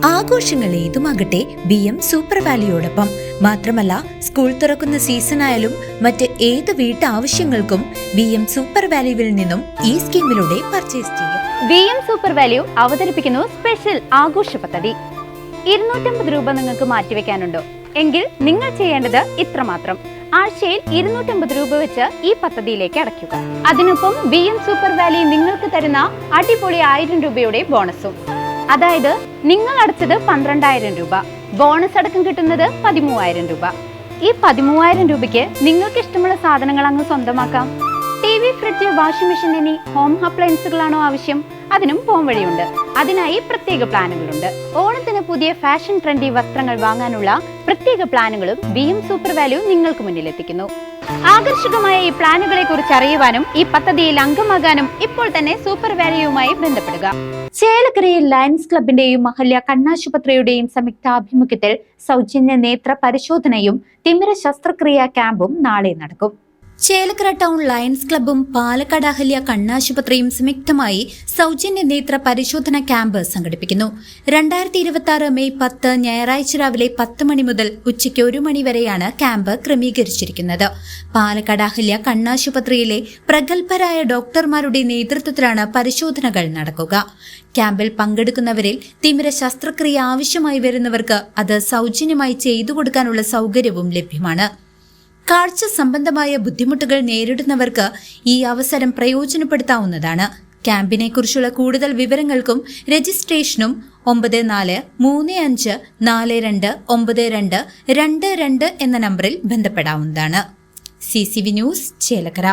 ആഘോഷങ്ങൾ ഏതുമാകട്ടെ BM super വാലിയോടൊപ്പം. മാത്രമല്ല, സ്കൂൾ തുറക്കുന്ന സീസണായാലും മറ്റ് ഏത് വീട്ടാവശ്യങ്ങൾക്കും BM സൂപ്പർ വാല്യൂവിൽ നിന്നും ഈ സ്കീമിലൂടെ പർച്ചേസ് ചെയ്യാം. BM സൂപ്പർ വാല്യൂ അവതരിപ്പിക്കുന്നു സ്പെഷ്യൽ ആഘോഷ പദ്ധതി. 250 രൂപ നിങ്ങൾക്ക് മാറ്റിവെക്കാനുണ്ടോ? എങ്കിൽ നിങ്ങൾ ചെയ്യേണ്ടത് ഇത്രമാത്രം: ആഴ്ചയിൽ 250 രൂപ വെച്ച് ഈ പദ്ധതിയിലേക്ക് അടയ്ക്കുക. അതിനൊപ്പം BM സൂപ്പർ വാല്യൂ നിങ്ങൾക്ക് തരുന്ന അടിപൊളി 1000 രൂപയുടെ ബോണസും. അതായത് നിങ്ങൾ അടച്ചത് 12,000 രൂപ, ബോണസ് അടക്കം കിട്ടുന്നത് 13,000 രൂപ. ഈ 13,000 രൂപയ്ക്ക് നിങ്ങൾക്ക് ഇഷ്ടമുള്ള സാധനങ്ങൾ അങ്ങ് സ്വന്തമാക്കാം. TV, ഫ്രിഡ്ജ്, വാഷിംഗ് മെഷീൻ എന്നീ ഹോം അപ്ലയൻസുകളാണോ ആവശ്യം? അതിനും പോം വഴിയുണ്ട്. അതിനായി പ്രത്യേക പ്ലാനുകളുണ്ട്. ഓണത്തിന് പുതിയ ഫാഷൻ ട്രെൻഡി വസ്ത്രങ്ങൾ വാങ്ങാനുള്ള പ്രത്യേക പ്ലാനുകളും BM സൂപ്പർ വാല്യൂ നിങ്ങൾക്ക് മുന്നിലെത്തിക്കുന്നു. ആകർഷകമായ ഈ പ്ലാനുകളെ കുറിച്ച് അറിയുവാനും ഈ പദ്ധതിയിൽ അംഗമാകാനും ഇപ്പോൾ തന്നെ സൂപ്പർ വാല്യൂവുമായി ബന്ധപ്പെടുക. ചേലക്കരയിൽ ലയൺസ് ക്ലബിന്റെയും മഹല്യ കണ്ണാശുപത്രിയുടെയും സംയുക്താഭിമുഖ്യത്തിൽ സൗജന്യ നേത്ര പരിശോധനയും തിമിര ശസ്ത്രക്രിയാ ക്യാമ്പും നാളെ നടക്കും. ചേലക്കര ടൗൺ ലയൺസ് ക്ലബും പാലക്കാട് അഹല്യ കണ്ണാശുപത്രിയും സംയുക്തമായി സൗജന്യ നേത്ര പരിശോധന ക്യാമ്പ് സംഘടിപ്പിക്കുന്നു. 2026 മെയ് 10 ഞായറാഴ്ച രാവിലെ 10 മണി മുതൽ ഉച്ചയ്ക്ക് 1 മണി വരെയാണ് ക്യാമ്പ് ക്രമീകരിച്ചിരിക്കുന്നത്. പാലക്കാട് അഹല്യ കണ്ണാശുപത്രിയിലെ പ്രഗത്ഭരായ ഡോക്ടർമാരുടെ നേതൃത്വത്തിലാണ് പരിശോധനകൾ നടക്കുക. ക്യാമ്പിൽ പങ്കെടുക്കുന്നവരിൽ തിമിര ശസ്ത്രക്രിയ ആവശ്യമായി വരുന്നവർക്ക് അത് സൗജന്യമായി ചെയ്തു കൊടുക്കാനുള്ള സൗകര്യവും ലഭ്യമാണ്. കാഴ്ച സംബന്ധമായ ബുദ്ധിമുട്ടുകൾ നേരിടുന്നവർക്ക് ഈ അവസരം പ്രയോജനപ്പെടുത്താവുന്നതാണ്. ക്യാമ്പിനെ കുറിച്ചുള്ള കൂടുതൽ വിവരങ്ങൾക്കും രജിസ്ട്രേഷനും 9435429222 എന്ന നമ്പറിൽ ബന്ധപ്പെടാവുന്നതാണ്. CCV news, Chelakkara.